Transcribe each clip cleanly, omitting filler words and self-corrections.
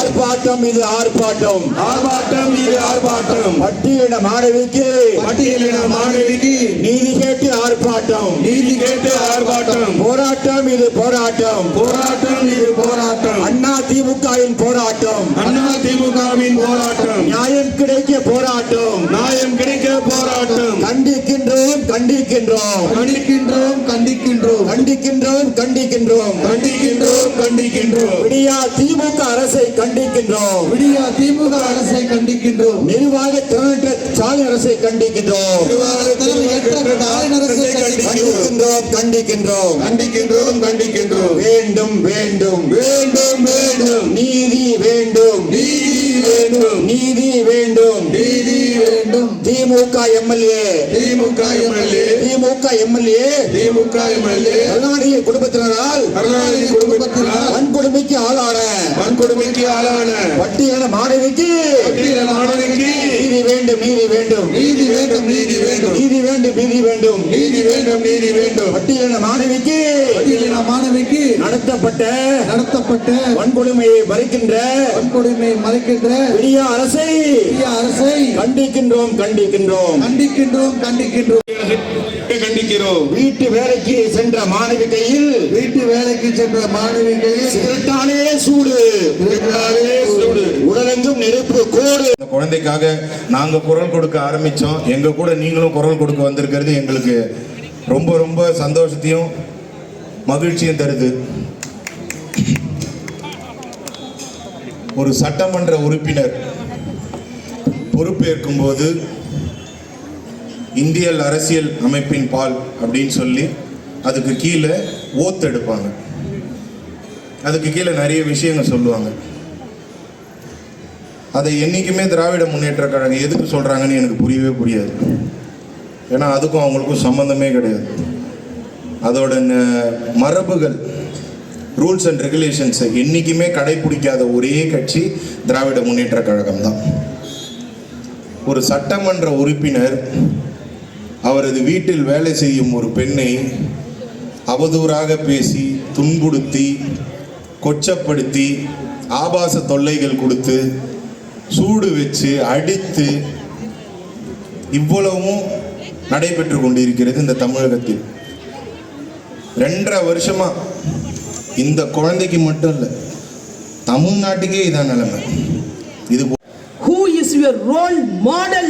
ஆர்ப்பாட்டம் இது ஆர்ப்பாட்டம், ஆர்ப்பாட்டம் இது ஆர்ப்பாட்டம். பட்டியலின மாணவிக்கு நீதி கேட்டு ஆர்ப்பாட்டம், நீதி கேட்டு ஆர்ப்பாட்டம். போராட்டம் இது போராட்டம், போராட்டம் இது போராட்டம். அண்ணா திமுகவின் போராட்டம், அண்ணா திமுகவின் போராட்டம். நியாயம் கிடைக்க போராட்டம், நியாயம் கிடைக்க போராட்டம். கண்டிக்கின்றோம் கண்டிக்கின்றோம் கண்டிக்கின்றோம் கண்டிக்கின்றோம் கண்டிக்கின்றோம் கண்டிக்கின்றோம் கண்டிக்கின்றோம் கண்டிக்கின்றோம். விடியா திமுக அரசை கண்டிக்கின்றோம், விடியா திமுக அரசை கண்டிக்கின்றோம். நிர்வாக திறனற்ற ஸ்டாலின் அரசை கண்டிக்கின்றோம், கண்டிக்கின்றோம் கண்டிக்கின்றோம் கண்டிக்கின்றோம் கண்டிக்கின்றோம். வேண்டும் வேண்டும் வேண்டும் வேண்டும் நீதி வேண்டும், நீதி வேண்டும், நீதி வேண்டும். நீதி வேண்டும். திமுக எம்எல்ஏ திமுக எம்எல்ஏ திமுக எம்எல்ஏ திமுக எம்எல்ஏ கருணாநிதி குடும்பத்தினரால் கருணாநிதி குடும்பத்தினால் வன்கொடுமைக்கு ஆளான வன்கொடுமைக்கு ஆளான பட்டியலின மாணவிக்கு நீதி வேண்டும், நீதி வேண்டும், நீதி வேண்டும், நீதி வேண்டும், நீதி வேண்டும், நீதி வேண்டும், நீதி வேண்டும், நீதி வேண்டும். பட்டியலின மாணவிக்கு நடத்தப்பட்ட வன்கொடுமையை மறைக்கின்ற விடியா அரசை கண்டிக்கின்றோம் கண்டிக்கின்றோம் கண்டிக்கின்றோம் கண்டிக்கின்றோம் கண்டிக்கிறோம். வீட்டு வேலைக்கு சென்ற மாணவி கையில் சிகரெட்டாலே சூடு, உடலெங்கும் நெருப்பு கோடு. இந்த குழந்தைக்காக நாங்க குரல் கொடுக்க ஆரம்பிச்சோம். எங்க கூட நீங்களும் குரல் கொடுக்க வந்திருக்கிறது எங்களுக்கு ரொம்ப ரொம்ப சந்தோஷத்தையும் மகிழ்ச்சியும் தருது. ஒரு சட்டமன்ற உறுப்பினர் பொறுப்பேற்கும் போது இந்திய அரசியல் அமைப்பின் பால் அப்படின்னு சொல்லி அதுக்கு கீழே ஓத்து எடுப்பாங்க. அதுக்கு கீழே நிறைய விஷயங்கள் சொல்லுவாங்க. அதை என்னைக்குமே திராவிட முன்னேற்ற கழகம் எதுக்கு சொல்றாங்கன்னு எனக்கு புரியவே புரியாது. ஏன்னா அதுக்கும் அவங்களுக்கும் சம்பந்தமே கிடையாது. அதோட மரபுகள், ரூல்ஸ் அண்ட் ரெகுலேஷன்ஸை என்னைக்குமே கடைபிடிக்காத ஒரே கட்சி திராவிட முன்னேற்ற கழகம் தான். ஒரு சட்டமன்ற உறுப்பினர் அவரது வீட்டில் வேலை செய்யும் ஒரு பெண்ணை அவதூறாக பேசி, துன்புறுத்தி, கொச்சப்படுத்தி, ஆபாச தொல்லைகள் கொடுத்து, சூடு வச்சு, அடித்து, இவ்வளவும் நடைபெற்று கொண்டிருக்கிறது இந்த தமிழகத்தில். 2.5 வருஷமா இந்த குழந்தைக்கு மட்டும் இல்லை, தமிழ்நாட்டுக்கே இதான் நிலைமை. இது Who is your role model?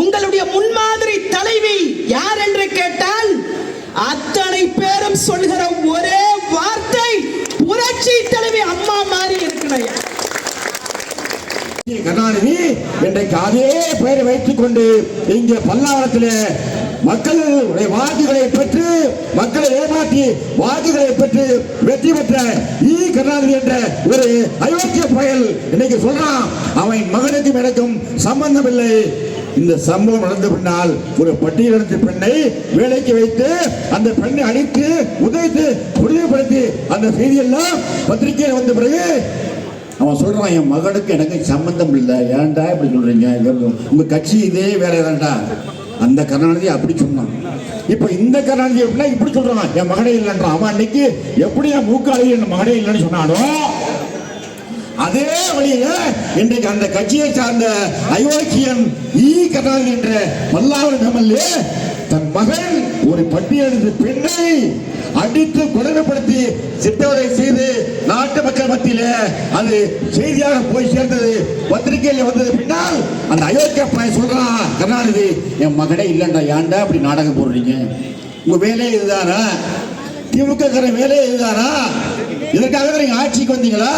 உங்களுடைய முன்மாதிரி தலைவி யார் என்று கேட்டால் அத்தனை பேரும் சொல்கிற ஒரே வார்த்தை புரட்சி தலைவி அம்மா மாதிரி இருக்கிறார். கருணாநிதி இன்றைக்கு அதே பெயரை வைத்துக் கொண்டு இங்கே பல்லாவரத்திலே மக்களுடைய வாக்குகளை பெற்று, மக்களை ஏமாற்றி வாக்குகளை பெற்று வெற்றி பெற்ற கருணாநிதி என்ற ஒரு அயோக்கிய பயல் இன்னைக்கு சொல்றான், அவன் மகனுக்கும் எனக்கும் சம்பந்தம் இல்லை. இந்த சம்பவம் நடந்த பின்னால் ஒரு பட்டியலினத்து பெண்ணை வேலைக்கு வைத்து அந்த பெண்ணை அடித்து உதைத்து உறுதிப்படுத்தி அந்த செய்தியெல்லாம் பத்திரிகையில் வந்த பிறகு அவன் சொல்றான், என் மகனுக்கு எனக்கு சம்பந்தம் இல்லை, ஏன்டா இப்படி சொல்றீங்க, உங்க கட்சி இதே வேலை தான்டா. அந்த கருணாநிதி அப்படி சொன்னான். இப்ப இந்த கருணாநிதி எப்படின்னா இப்படி சொல்றான், என் மகனே இல்லைன்றான். அவன் அன்னைக்கு எப்படி என் மூக்காளி என் மகனே இல்லைன்னு சொன்னானோ அதே வழியில இன்றைக்கு அந்த கட்சியை சார்ந்த அயோக்கியன் கருணாநிதி என்ற பல்லாவரம் எம்எல்ஏ தன் மகன் ஒரு பட்டியலினத்து பெண்ணை அடித்து கொடுமைப்படுத்தி சித்தவரை செய்து நாட்டு மக்கள் மத்தியில அது செய்தியாக போய் சேர்ந்தது, பத்திரிகையில் வந்தது. பின்னால் அந்த அயோக்கிய பையன் சொல்றான், கருணாநிதி என் மகனே இல்லைண்டா, ஏன்டா அப்படி நாடகம் போடுறீங்க, உங்க வேலையே இதுதானா, திமுக வேலையே இதுதானா, இதற்காக நீங்க ஆட்சிக்கு வந்தீங்களா,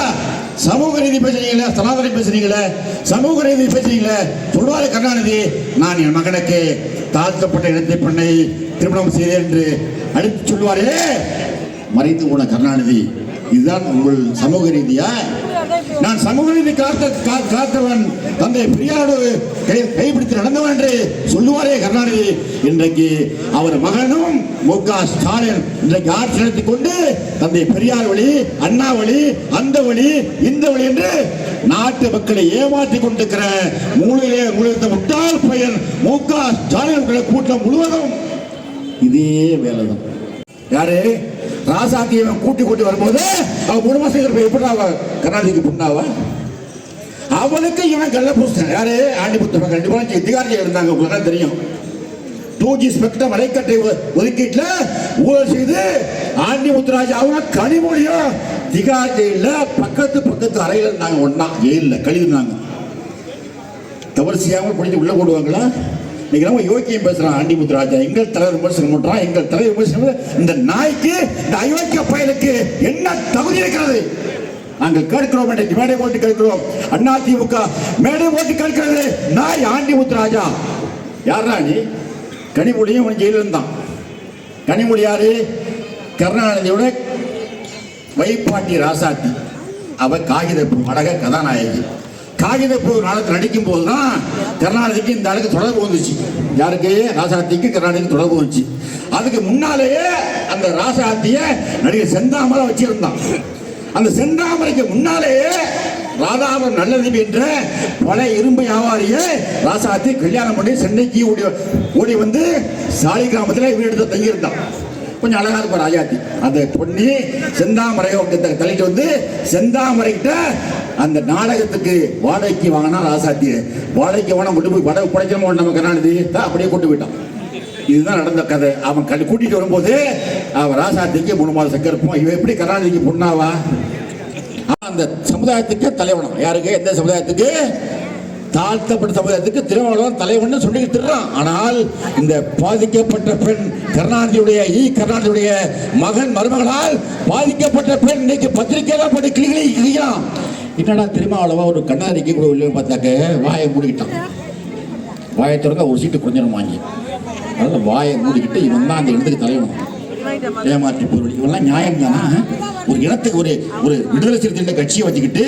சமூக நீதி பேசுறீங்களா, சனாதனை பேசுறீங்களா, சமூக நீதி பேசுறீங்களா, சொல்வாரு கருணாநிதி, நான் என் மகனுக்கு தாழ்த்தப்பட்ட இனத்தை பெண்ணை திருமணம் செய்தேன் என்று அடித்து சொல்லுவாரே, மறைத்து போன கருணாநிதி, இதுதான் உங்கள் சமூக நீதியா? நான் சமூக நீதி காத்தவன், தந்தை பெரியாரோடு கைப்பிடித்து நடந்தவன் என்று சொல்லுவாரே கருணாநிதி. இன்றைக்கு அவர் மகனும் மு.க. ஸ்டாலின் இன்றைக்கு ஆட்சி நடத்திக் கொண்டு தந்தை பெரியார் வழி, அண்ணா வழி, அந்த வழி, இந்த வழி என்று நாட்டு மக்களை ஏமாற்றிக் கொண்டிருக்கிற மூலையிலே முட்டாள் பையன் மு.க. ஸ்டாலின் கூட்டம் முழுவதும் இதே வேலைதான். யாரு? ராசாத்தி இவன் கூட்டி வரும்போது அவன் 3 மாசத்துக்கு போய் எப்படி அவன் கர்நாடகிக்கு பொண்ணாவா? அவனுக்கு இவன் கள்ள பூசன் யாரு? ஆண்டிபுத்திரன். கண்டிப்பா அதிகாரிகள் இருந்தாங்க, உங்களுக்கு தெரியும். 2G ஸ்பெக்ட்ரம் அலைக்கட்டை ஒதுக்கீட்டுல ஊழல் செய்து ஆண்டிமுத்துராஜ் அவங்க கனிமொழியும் திகார் ஜெயில பக்கத்து அறையில் இருந்தாங்க, ஒன்னா ஜெயில கழிவுனாங்க. தவறு செய்யாமல் பிடிச்சி உள்ள போடுவாங்களா? இன்னைக்கு நம்ம யோக்கியம் பேசுறான் ஆண்டிமுத்துராஜா, எங்கள் தலைவர் விமர்சனம் பண்றான், எங்கள் தலைவர் விமர்சனம். இந்த நாய்க்கு, இந்த அயோக்கிய பயலுக்கு என்ன தகுதி இருக்கிறது? நாங்கள் கேட்கிறோம், இன்றைக்கு மேடை போட்டு கேட்கிறோம். அதிமுக மேடை போட்டு கேட்கிறது நாய் ஆண்டிமுத்துராஜா. யாரா நீ? கனிமொழியும் அவன் ஜெயிலில் இருந்தான். கனிமொழி யாரு? கருணாநிதியோட வைப்பாட்டி ராசாத்தி. அவ காகிதப்பூ அழக கதாநாயகி. காகிதப்பூ நாடகத்தில் நடிக்கும் போதுதான் கருணாநிதிக்கு இந்த அளவுக்கு தொடர்பு வந்துச்சு. யாருக்கு? ராசாத்திக்கு கருணாநிதிக்கு தொடர்பு வந்துச்சு. அதுக்கு முன்னாலேயே அந்த ராசாத்திய நடிகர் செந்தாமரை வச்சிருந்தான். அந்த செந்தாமரைக்கு முன்னாலேயே ராதாபுரம் நல்லதீபி என்ற பல இரும்பு வியாபாரியை ராசாத்தி கல்யாணம் பண்ணி சென்னைக்கு ஓடி வந்து சாலி கிராமத்தில் வீடு எடுத்து தங்கியிருந்தான். கொஞ்சம் அழகா இருப்பார் ராஜாத்தி. அந்த பொண்ணி செந்தாமரை தள்ளிட்டு வந்து செந்தாமரைக்கிட்ட அந்த நாடகத்துக்கு வாடகைக்கு வாங்கினா ராசாத்தி. வாடகைக்கு வாங்க கொண்டு போய் வடை புடைக்காம நம்ம கருணாநிதி அப்படியே கொண்டு போயிட்டான். இதுதான் நடந்த கதை. அவன் கூட்டிட்டு வரும்போது அவன் ராசாத்திக்கு 3 மாதம் சக்கரப்போம். இவன் எப்படி கருணாநிதிக்கு பொண்ணாவா? அந்த சமுதாயத்துக்கு தலைவனம். யாருக்கு? எந்த சமுதாயத்துக்கு? தாழ்த்தப்பட்ட சமுதாயத்துக்கு திருமாவளவன் தலைவன் சொல்லிக்கிட்டு இருக்கான். ஆனால் இந்த பாதிக்கப்பட்ட பெண் கருணாநிதியுடைய மகன் மருமகளால் பாதிக்கப்பட்ட பெண் இன்னைக்கு பத்திரிகையெல்லாம் போட்டு கிளிக்கலாம். என்னடா திருமாவளவன் ஒரு கண்ணாடிக்கு கூட இல்லைன்னு பார்த்தாக்க வாயை மூடிக்கிட்டான். வாயை திறக்க ஒரு சீட்டு கொஞ்சம் வாங்கி, அதனால வாயை மூடிக்கிட்டு இவன் தான் அந்த இடத்துக்கு தலைவனம். ஏமாற்றி பொருள் இவெல்லாம் நியாயம் தானா? ஒரு இனத்துக்கு ஒரு விடுதலை சிறுத்தை கட்சியை வச்சுக்கிட்டு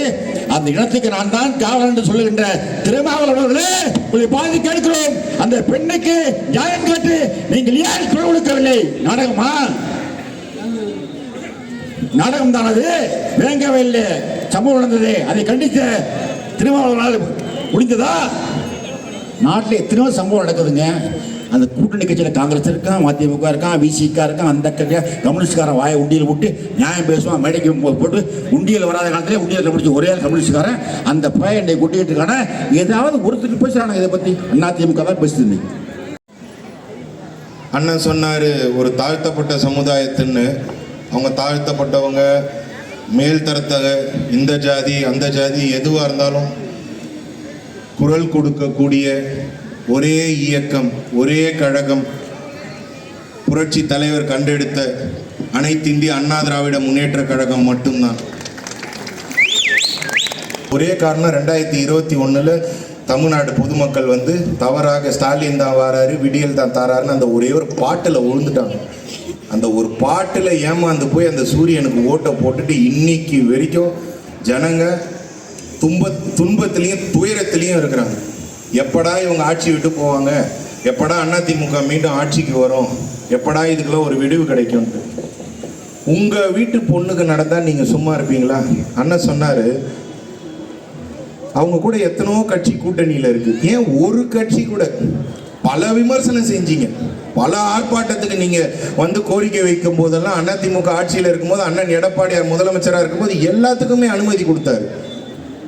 அந்த இனத்துக்கு நான் தான் காவலன் என்று சொல்லுகின்ற திருமாவளவர்களே, உங்களை பாதி கேட்கிறோம். அந்த பெண்ணுக்கு நியாயம் கேட்டு நீங்கள் ஏன் குரல் கொடுக்கவில்லை? நாடகமா? நாடகம் தான் அது. வேங்கவே இல்லை. சம்பவம் நடந்தது, அதை கண்டித்த திருமாவளவனால் முடிந்ததா? நாட்டில் எத்தனையோ சம்பவம் நடக்குதுங்க. அந்த கூட்டணி கட்சியில் காங்கிரஸ் இருக்கான், மதிமுக இருக்கான், விசிகா இருக்கான், அந்த கம்யூனிஸ்ட்காரன் வாயை உண்டியில் விட்டு நியாயம் பேசுவான். மேடைக்கு போட்டு உண்டியல் வராத காலத்திலே உண்டியல் முடிச்சு ஒரே கம்யூனிஸ்ட்காரன் அந்த பையனை கூட்டிகிட்டு இருக்கான. ஏதாவது ஒருத்தர் பேசுறாங்க இதை பற்றி. அதிமுக தான் பேசுது. அண்ணன் சொன்னார் ஒரு தாழ்த்தப்பட்ட சமுதாயத்துன்னு. அவங்க தாழ்த்தப்பட்டவங்க, மேல்தரத்தக, இந்த ஜாதி அந்த ஜாதி எதுவாக இருந்தாலும் குரல் கொடுக்கக்கூடிய ஒரே இயக்கம், ஒரே கழகம், புரட்சி தலைவர் கண்டெடுத்த அனைத்து இந்திய அண்ணா திராவிட முன்னேற்ற கழகம் மட்டும்தான். ஒரே காரணம், 2021 தமிழ்நாடு பொதுமக்கள் வந்து தவறாக ஸ்டாலின் தான் வராரு, விடியல் தான் தாராருன்னு அந்த ஒரே ஒரு பாட்டில் விழுந்துட்டாங்க. அந்த ஒரு பாட்டில் ஏமாந்து போய் அந்த சூரியனுக்கு ஓட்டை போட்டுட்டு இன்னைக்கு வரைக்கும் ஜனங்க துன்பத்திலையும் துயரத்திலையும் இருக்கிறாங்க. எப்படா இவங்க ஆட்சி விட்டு போவாங்க, எப்படா அதிமுக மீண்டும் ஆட்சிக்கு வரும், எப்படா இதுக்கெல்லாம் ஒரு விடிவு கிடைக்கும்ட்டு. உங்கள் வீட்டு பொண்ணுக்கு நடந்தால் நீங்கள் சும்மா இருப்பீங்களா? அண்ணன் சொன்னார் அவங்க கூட எத்தனோ கட்சி கூட்டணியில் இருக்குது. ஏன் ஒரு கட்சி கூட? பல விமர்சனம் செஞ்சீங்க, பல ஆர்ப்பாட்டத்துக்கு நீங்கள் வந்து கோரிக்கை வைக்கும் போதெல்லாம் அதிமுக ஆட்சியில் இருக்கும்போது அண்ணன் எடப்பாடியார் முதலமைச்சராக இருக்கும்போது எல்லாத்துக்குமே அனுமதி கொடுத்தாரு.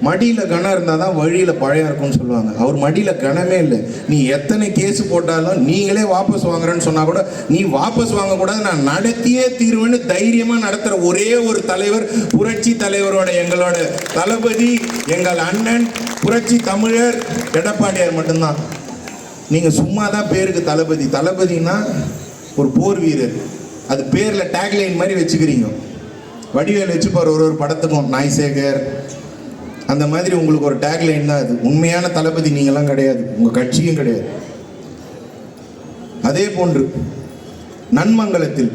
மடியில் கனம் இருந்தால் தான் வழியில் பழையம் இருக்கும்னு சொல்லுவாங்க. அவர் மடியில் கனமே இல்லை. நீ எத்தனை கேஸ் போட்டாலும் நீங்களே வாபஸ் வாங்குறேன்னு சொன்னால் கூட நீ வாபஸ் வாங்கக்கூடாது, நான் நடத்தியே தீர்வுன்னு தைரியமாக நடத்துகிற ஒரே ஒரு தலைவர் புரட்சி தலைவரோட எங்களோட தளபதி, எங்கள் அண்ணன் புரட்சி தமிழர் எடப்பாடியார் மட்டும்தான். நீங்கள் சும்மா தான் பேருக்கு தளபதி. தளபதினா ஒரு போர் வீரர், அது பேரில் டேக்லைன் மாதிரி வச்சுக்கிறீங்க. வடிவேல் வச்சுப்பார் ஒரு படத்துக்கும், நாய்சேகர் அந்த மாதிரி உங்களுக்கு ஒரு டேக்லைன் தான் அது. உண்மையான தளபதி நீங்களாம் கிடையாது, உங்கள் கட்சியும் கிடையாது. அதே போன்று நன்மங்கலத்தில்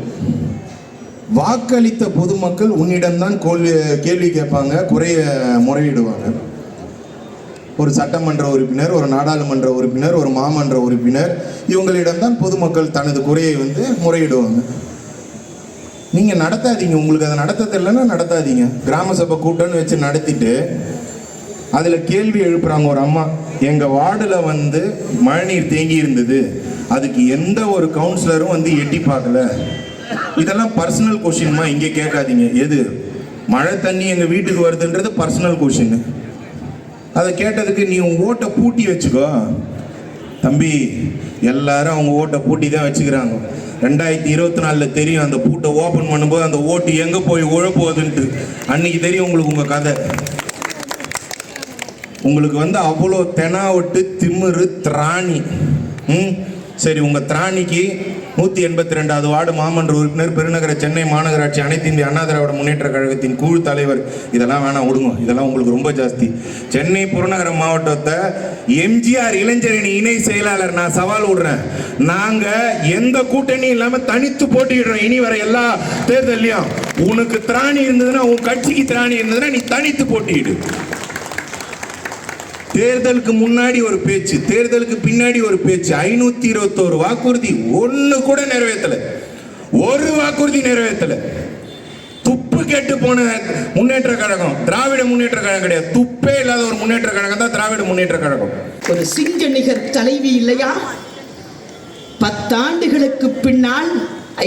வாக்களித்த பொதுமக்கள் உன்னிடம்தான் கேள்வி கேட்பாங்க, குறைய முறையிடுவாங்க. ஒரு சட்டமன்ற உறுப்பினர், ஒரு நாடாளுமன்ற உறுப்பினர், ஒரு மாமன்ற உறுப்பினர், இவங்களிடம்தான் பொதுமக்கள் தனது குறையை வந்து முறையிடுவாங்க. நீங்கள் நடத்தாதீங்க. உங்களுக்கு அதை நடத்த தெரியலன்னா நடத்தாதீங்க. கிராம சபை கூட்டம்னு வச்சு நடத்திட்டு அதில் கேள்வி எழுப்புறாங்க. ஒரு அம்மா, எங்கள் வார்டில் வந்து மழைநீர் தேங்கி இருந்தது, அதுக்கு எந்த ஒரு கவுன்சிலரும் வந்து எட்டி பார்க்கல, இதெல்லாம் பர்சனல் கொஸ்டின்மா, இங்கே கேட்காதீங்க. எது மழை தண்ணி எங்கள் வீட்டுக்கு வருதுன்றது பர்சனல் கொஸ்டின். அதை கேட்டதுக்கு நீ உன் ஓட்டை பூட்டி வச்சுக்கோ. தம்பி, எல்லாரும் அவங்க ஓட்டை பூட்டி தான் வச்சுக்கிறாங்க. 2024 தெரியும் அந்த பூட்டை ஓப்பன் பண்ணும்போது அந்த ஓட்டு எங்கே போய் உழப்போகுதுன்ட்டு. அன்னைக்கு தெரியும் உங்களுக்கு உங்கள் கதை. உங்களுக்கு அவ்வளோ தெனாவட்டு திமிரு திராணி. சரி, உங்கள் திராணிக்கு 182வது வார்டு மாமன்ற உறுப்பினர், பெருநகர சென்னை மாநகராட்சி அனைத்து இந்திய அண்ணா திராவிட முன்னேற்ற கழகத்தின் குழு தலைவர், இதெல்லாம் வேணாம் விடுங்க, இதெல்லாம் உங்களுக்கு ரொம்ப ஜாஸ்தி. சென்னை புறநகர மாவட்டத்தை எம்ஜிஆர் இளைஞரணி இணை செயலாளர் நான் சவால் விடுறேன். நாங்கள் எந்த கூட்டணியும் இல்லாமல் தனித்து போட்டிடுறோம். இனி வர எல்லா தேர்தலையும் உனக்கு திராணி இருந்ததுன்னா, உன் கட்சிக்கு திராணி இருந்ததுன்னா நீ தனித்து போட்டியிடு. தேர்தலுக்கு முன்னாடி ஒரு பேச்சு, தேர்தலுக்கு பின்னாடி ஒரு பேச்சு. 521 வாக்குறுதி ஒண்ணு கூட நிறைவேற்றல. ஒரு வாக்குறுதி நிறைவேற்றல. துப்பு கெட்டு போன முன்னேற்ற கழகம் திராவிட முன்னேற்ற கழகம் கிடையாது. துப்பே இல்லாத ஒரு முன்னேற்ற கழகம் தான் திராவிட முன்னேற்ற கழகம். ஒரு சிங்க நிகர் தலைவி இல்லையா? 10 ஆண்டுகளுக்கு பின்னால்,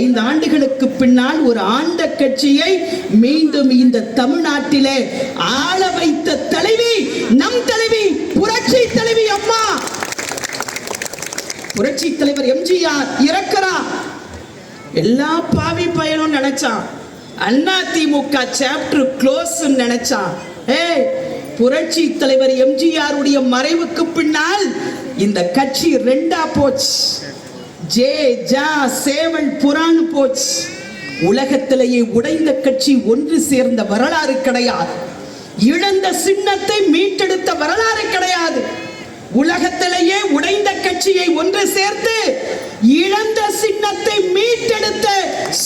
5 ஆண்டுகளுக்கு பின்னால் ஒரு ஆண்ட கட்சியை மீண்டும் இந்த தமிழ்நாட்டிலே ஆள வைத்த தலைவி நம் தலைவி, புரட்சி தலைவி அம்மா. புரட்சி தலைவர் எம்ஜிஆர் இறக்கிறா. எல்லா பாவி பயனும் நினைச்சான் அதிமுக சாப்டர் க்ளோஸ் நினைச்சான். புரட்சி தலைவர் எம்ஜிஆர் உடைய மறைவுக்கு பின்னால் இந்த கட்சி 2ஆ போச்சு. ஜே ஜா சேவல் புராணு போச்சு. உலகத்திலேயே உடைந்த கட்சி ஒன்று சேர்ந்த வரலாறு கிடையாது. இழந்த சின்னத்தை மீட்டெடுத்த வரலாறு கிடையாது. உலகத்திலேயே உடைந்த கட்சியை ஒன்று சேர்த்து இழந்த சின்னத்தை மீட்டெடுத்த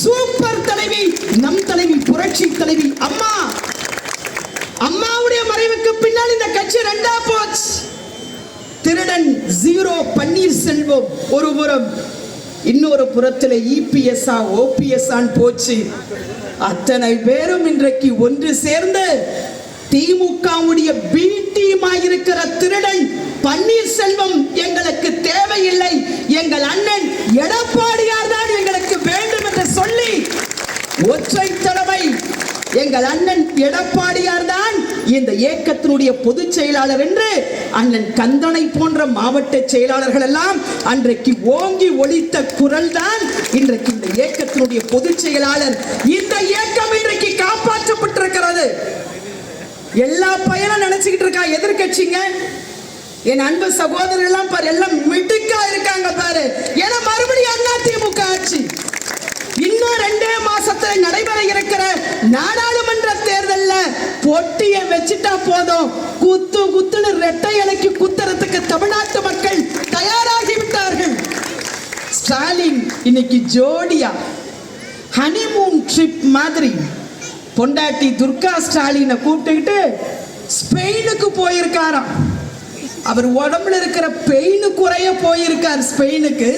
சூப்பர் தலைவி நம் தலைவி, புரட்சி தலைவி அம்மா. அம்மாவுடைய மறைவுக்கு பின்னால் இந்த கட்சி 2ஆ போச்சு. திருடன் 0 பன்னீர்செல்வம் ஒரு புறம், இன்னொரு புறத்தில் இபிஎஸ்ஆ ஓபிஎஸ்ஆன் போச்சு. அத்தனை பேரும் இன்றைக்கு ஒன்று சேர்ந்து திமுகவுடைய பி டீமாயிருக்கிற திருடன் பன்னீர்செல்வம் எங்களுக்கு தேவையில்லை, எங்கள் அண்ணன் எடப்பாடியார் தான் எங்களுக்கு வேண்டும் என்று சொல்லி ஒற்றை தடவை எங்கள் அண்ணன் எடப்பாடியார் தான் இந்த இயக்கத்தினுடைய பொதுச் செயலாளர் என்று அண்ணன் கந்தனை போன்ற மாவட்ட செயலாளர்கள் எல்லாம் அன்றைக்கு ஓங்கி ஒலித்த குரல் தான் இன்றைக்கு இந்த இயக்கத்தினுடைய பொதுச் செயலாளர். இந்த இயக்கம் இன்றைக்கு காப்பாற்றப்பட்டிருக்கிறது. எல்லா பையனும் நினைச்சுக்கிட்டு இருக்கா எதிர்கட்சிங்க. என் அன்பு சகோதரர்கள் எல்லாம் பாரு, எல்லாம் மிடுக்கா இருக்காங்க பாரு. ஏன்னா மறுபடியும் அதிமுக ஆட்சி. இன்னும் 2 மாசத்துல நடைபெற இருக்கிற நாடாளுமன்ற தேர்தலில் பொட்டியை வச்சுட்டா போதும், குத்து குத்துன்னு ரெட்டை இலைக்கு குத்துறதுக்கு தமிழ்நாட்டு மக்கள் தயாராகி விட்டார்கள். ஸ்டாலின் இன்னைக்கு ஜோடியா ஹனிமூன் ட்ரிப் மாதிரி பொண்டாட்டி துர்கா ஸ்டாலினை கூப்பிட்டுக்கிட்டு ஸ்பெயினுக்கு போயிருக்காராம். அவர் உடம்புல இருக்கிற பெயின் குறைய போயிருக்கார் ஸ்பெயினுக்கு.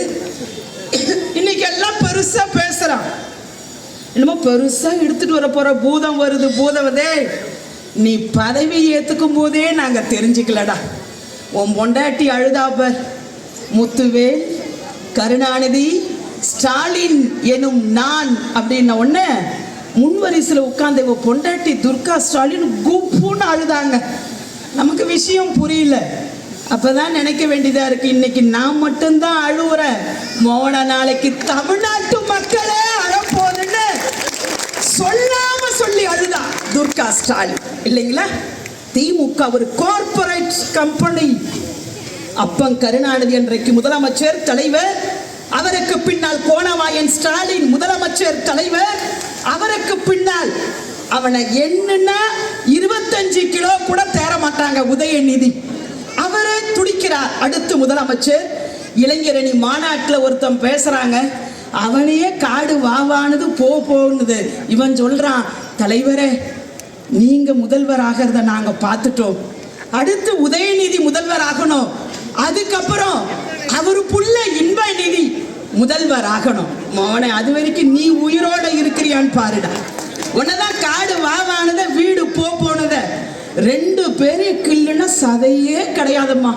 இன்னைக்கு எல்லாம் பெருசா பேசுறான். என்னமோ பெருசா எடுத்துட்டு வர போற பூதம் வருது, பூதவதே நீ பதவி ஏத்துக்கும் போதே நாங்க தெரிஞ்சுக்கலடா. உன் பொண்டாட்டி அழுதாப்பர், முத்துவேல், கருணாநிதி, ஸ்டாலின் எனும் நான் அப்படின்ன உடனே முன்வரிசையில் உட்கார்ந்த பொண்டாட்டி துர்கா ஸ்டாலின் குப்புன்னு அழுதாங்க. நமக்கு விஷயம் புரியல. அப்பதான் நினைக்க வேண்டியதா இருக்கு, இன்னைக்கு நான் மட்டும்தான் அழுவுறேன், மோன நாளைக்கு தமிழ்நாட்டு மக்களே அழப்போதுன்னு சொல்லாம சொல்லி அழுதா துர்கா ஸ்டாலின் இல்லைங்களா? திமுக ஒரு கார்பரேட் கம்பெனி. அப்பன் கருணாநிதி அன்றைக்கு முதலமைச்சர் தலைவர், அவருக்கு பின்னால் கோணவாயன் ஸ்டாலின் முதலமைச்சர் தலைவர், அவருக்கு பின்னால் அவனை என்னன்னா 25 கிலோ கூட தேர மாட்டாங்க உதயநிதி, அவரே துடிக்கிறார் அடுத்து முதலமைச்சர். இளைஞரணி மாநாட்டில் ஒருத்தன் பேசுறாங்க, அவனையே காடு வாவானது போகுது. இவன் சொல்றான், தலைவரே நீங்க முதல்வர் ஆகிறத நாங்க பார்த்துட்டோம், அடுத்து உதயநிதி முதல்வர் ஆகணும், அதுக்கப்புறம் அவரு புள்ள இன்ப நிதி முதல்வர் ஆகணும். மோனே அது வரைக்கும் நீ உயிரோட இருக்கிறியான்னு பாருடா. உன்னதான் காடு வாவானத வீடு போனத 2 பேரையும் கில்லுன்னா சதையே கிடையாதும்மா.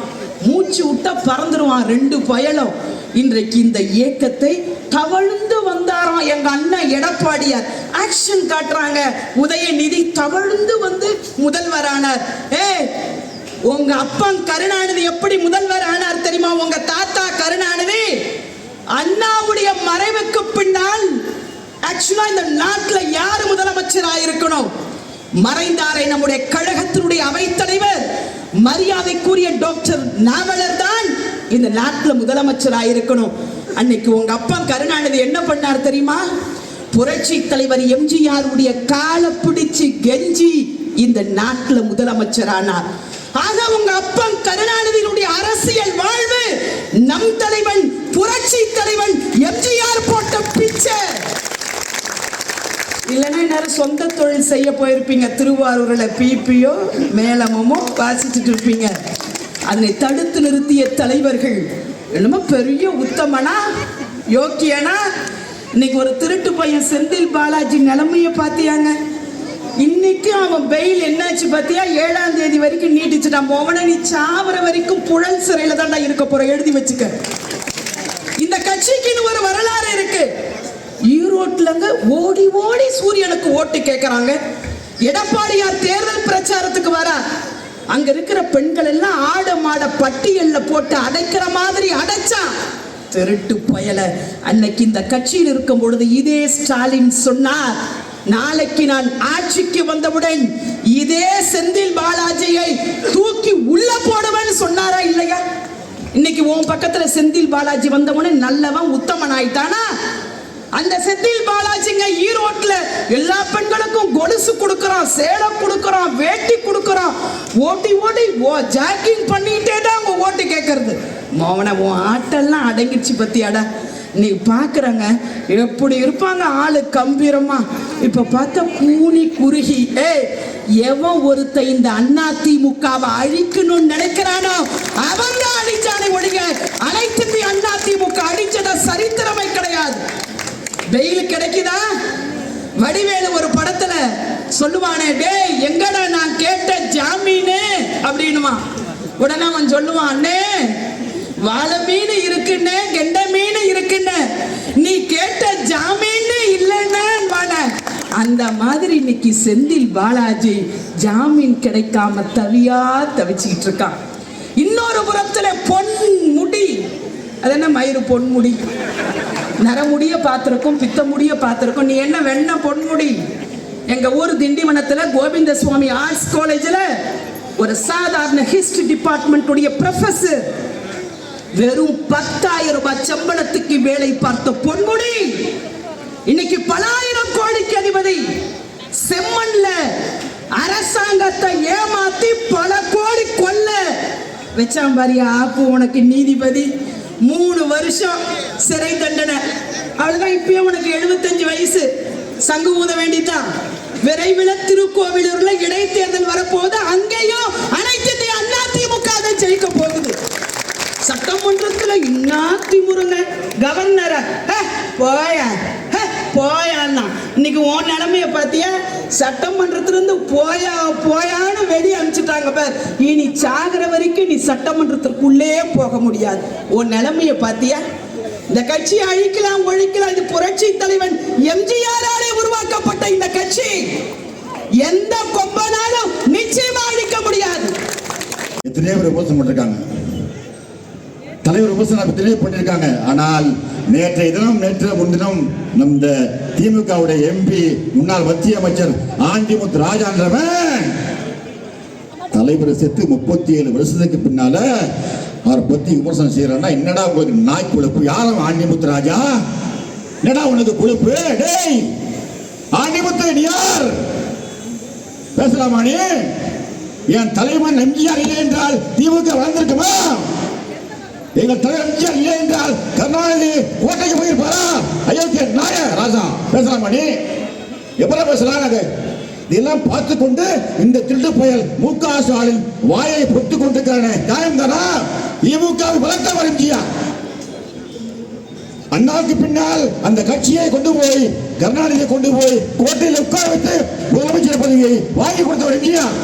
மூச்சு விட்டா பறந்துருவான் 2 பயலும். இன்றைக்கு இந்த இயக்கத்தை தவழ்ந்து வந்தாராம் எங்க அண்ணன் எடப்பாடியார். ஆக்ஷன் காட்டுறாங்க. உதயநிதி தவழ்ந்து வந்து முதல்வரானார். உங்க அப்பன் கருணாநிதி எப்படி முதல்வர் ஆனார் தெரியுமா? உங்க தாத்தா கருணாநிதி அண்ணாவுடைய மறைவுக்கு பின்னால் ஆக்சுவலா இந்த நாட்டில் யார் முதலமைச்சராக இருக்கணும்? மறைந்தாரை நம்முடைய கழகத்தினுடைய அவைத்தலைவர் மரியாதைக்குரிய டாக்டர் நாவலர் தான் இந்த நாட்டில் முதலமைச்சராக இருக்கணும். அன்னைக்கு உங்க அப்பா கருணாநிதி என்ன பண்ணார் தெரியுமா? புரட்சி தலைவர் எம்ஜிஆர் உடைய காலை பிடிச்சு கெஞ்சி இந்த நாட்டில் முதலமைச்சரானார். ஆக உங்க அப்பா கருணாநிதியினுடைய அரசியல் வாழ்வு நம் தலைவன் புரட்சி தலைவன் எம்ஜிஆர் போட்ட பிச்சை. இல்லைன்னா நேரம் சொந்த தொழில் செய்ய போயிருப்பீங்க. திருவாரூரில் பிபியோ மேளமோ வாசிச்சுட்டு இருப்பீங்க. அதனை தடுத்து நிறுத்திய தலைவர்கள் என்னமோ பெரிய உத்தமனா யோக்கியனா. இன்னைக்கு ஒரு திருட்டு பையன் செந்தில் பாலாஜி நிலைமைய பார்த்தியாங்க. இன்னைக்கு அவன் பெயில் என்னாச்சு பார்த்தியா? 7ஆம் தேதி வரைக்கும் நீட்டிச்சுட்டான். மோகன நீ சாவர வரைக்கும் புழல் சிறையில தான்டா இருக்க போற, எழுதி வச்சுக்க. இந்த கட்சிக்குன்னு ஒரு வரலாறு இருக்கு. ஈரோட்லங்க ஓடி ஓடி சூரியனுக்கு ஓட்டு கேட்கறாங்க. எடப்பாடியார் தேர்தல் பிரச்சாரத்துக்கு வர அங்க இருக்கிற பெண்கள் எல்லாம் ஆட மாட பட்டியல்ல போட்டு அடைக்கிற மாதிரி அடைச்சான். திருட்டு பயல. அன்னைக்கு இந்த கட்சியில் இருக்கும் பொழுது இதே ஸ்டாலின் சொன்னார், நாளைக்கு நான் ஆட்சிக்கு வந்தவுடன் இதே செந்தில் பாலாஜியை தூக்கி உள்ள போடுவேன்னு சொன்னாரா இல்லையா? இன்னைக்கு உன் பக்கத்துல செந்தில் பாலாஜி வந்தவுடனே நல்லவன் உத்தமன் ஆயிட்டானா? அந்த செந்தில் பாலாஜிங்க ஈரோட்ல எல்லா பெண்களுக்கும் கொலுசு கொடுக்கறான், சேலை கொடுக்கறான், வேட்டி கொடுக்கறான். ஓட்டி ஓடி ஜாக்கிங் பண்ணிட்டே தான் அவங்க ஓட்டு கேட்கறது. மோகன உன் ஆட்டெல்லாம் அடங்கிடுச்சு பத்தியாடா. நீ பாக்குறாங்க எப்படி இருப்பாங்க ஆளு கம்பீரமா. இப்ப பார்த்தா கூனி குறுகி. எவன் ஒருத்த இந்த அதிமுகவை அழிக்கணும்னு நினைக்கிறானோ அவங்க அழிச்சானே ஒழிக அனைத்து அதிமுக அழிச்சத சரித்திரமே கிடையாது. வெயில் கிடைக்குதா? வடிவேலு ஒரு படத்துல சொல்லுவானே, டேய் எங்கடா நான் கேட்ட ஜாமீனு அப்படின்னுமா. உடனே அவன் சொல்லுவான், அண்ணே வாழை மீன் இருக்குன்னு கெண்ட மீன் இருக்குன்னு, நீ கேட்ட ஜாமீன் இல்லைன்னு. அந்த மாதிரி இன்னைக்கு செந்தில் பாலாஜி ஜாமீன் கிடைக்காம தவியா தவிச்சுக்கிட்டு இருக்கான். இன்னொரு புறத்துல பொன் முடி, அது என்ன மயிறு பொன்முடி, நரமுடிய பார்த்திருக்கும் பித்த முடிய பார்த்திருக்கும். நீ என்ன வெண்ண பொன்முடி? எங்க ஊர் திண்டிவனத்துல கோவிந்த சுவாமி ஆர்ட்ஸ் காலேஜ்ல ஒரு சாதாரண ஹிஸ்டரி டிபார்ட்மெண்ட் உடைய ப்ரொஃபசர் வெறும் 10,000 ரூபாய் சம்பளத்துக்கு வேலை பார்த்த பொன்முடி இன்னைக்கு பலாயிரம் கோடிக்கு அதிபதி. செம்மண்ல அரசாங்கத்தை ஏமாத்தி பல கோடி கொல்ல வச்சான் பாரியா. ஆப்பு உனக்கு நீதிபதி 3 வருஷம் சிறை தண்டனை. அவ்வளவுதான். இப்பயே உனக்கு 75 வயசு. சங்கு ஊத வேண்டித்தான். விரைவில் திருக்கோவிலூர்ல இடைத்தேர்தல் வரப்போகுது. அங்கேயும் அனைத்து அதிமுக ஜெயிக்க போகுது. சட்டமன்றத்துல அதிமுக கவர்னரை போயான்னா இன்னைக்கு உன் நிலைமைய பார்த்தியா? சட்டமன்றத்திலிருந்து போயான்னு வெளியே அனுப்பிச்சுட்டாங்க பார். இனி சாகிற வரைக்கும் நீ சட்டமன்றத்திற்குள்ளே போக முடியாது. உன் நிலைமைய பார்த்தியா? இந்த கட்சியை அழிக்கலாம் ஒழிக்கலாம். இது புரட்சி தலைவன் எம்ஜிஆராலே உருவாக்கப்பட்ட இந்த கட்சி எந்த கொம்பனாலும் நிச்சயமா அழிக்க முடியாது. எத்தனையோ பேர் விமர்சனம் பண்ணிருக்காங்க, தலைவர் விமர்சனம் எத்தனையோ பண்ணிருக்காங்க. ஆனால் நேற்று முன்தினம் நம்ம திமுகவுடைய எம்பி முன்னாள் மத்திய அமைச்சர் ஆண்டிமுத்து ராஜான்றவன் தலைவர் செத்து 37 வருஷத்துக்கு பின்னால அவரை பத்தி விமர்சனம் செய்யறான்னா, என்னடா உங்களுக்கு நாய் குழப்பு? யாரும் ஆண்டிமுத்து ராஜா, என்னடா உனக்கு குழப்பு? டேய் ஆண்டிமுத்து நீ யார்? பேசலாமா நீ? என் தலைவன் எம்ஜிஆர் இல்லை என்றால் திமுக வளர்ந்திருக்குமா? எங்கள் தலைவர் எம்ஜிஆர் இல்லை என்றால் கருணாநிதி கோட்டைக்கு போயிருப்பாரா? அயோக்கிய நாய ராஜா, பேசலாமா நீ? எப்பதான் பேசலாம்? இதெல்லாம் பார்த்து கொண்டு இந்த திருட்டு புயல் முக ஸ்டாலின் வாயை பொத்து கொண்டிருக்கானே, நியாயம் தானா? திமுக வளர்த்தவர் எம்ஜிஆர். அண்ணாவுக்கு பின்னால் அந்த கட்சியை கொண்டு போய் கருணாநிதியை கொண்டு போய் கோட்டையில் உட்கார வைத்து முதலமைச்சர் பதவியை வாங்கி கொடுத்தவர் எம்ஜிஆர்.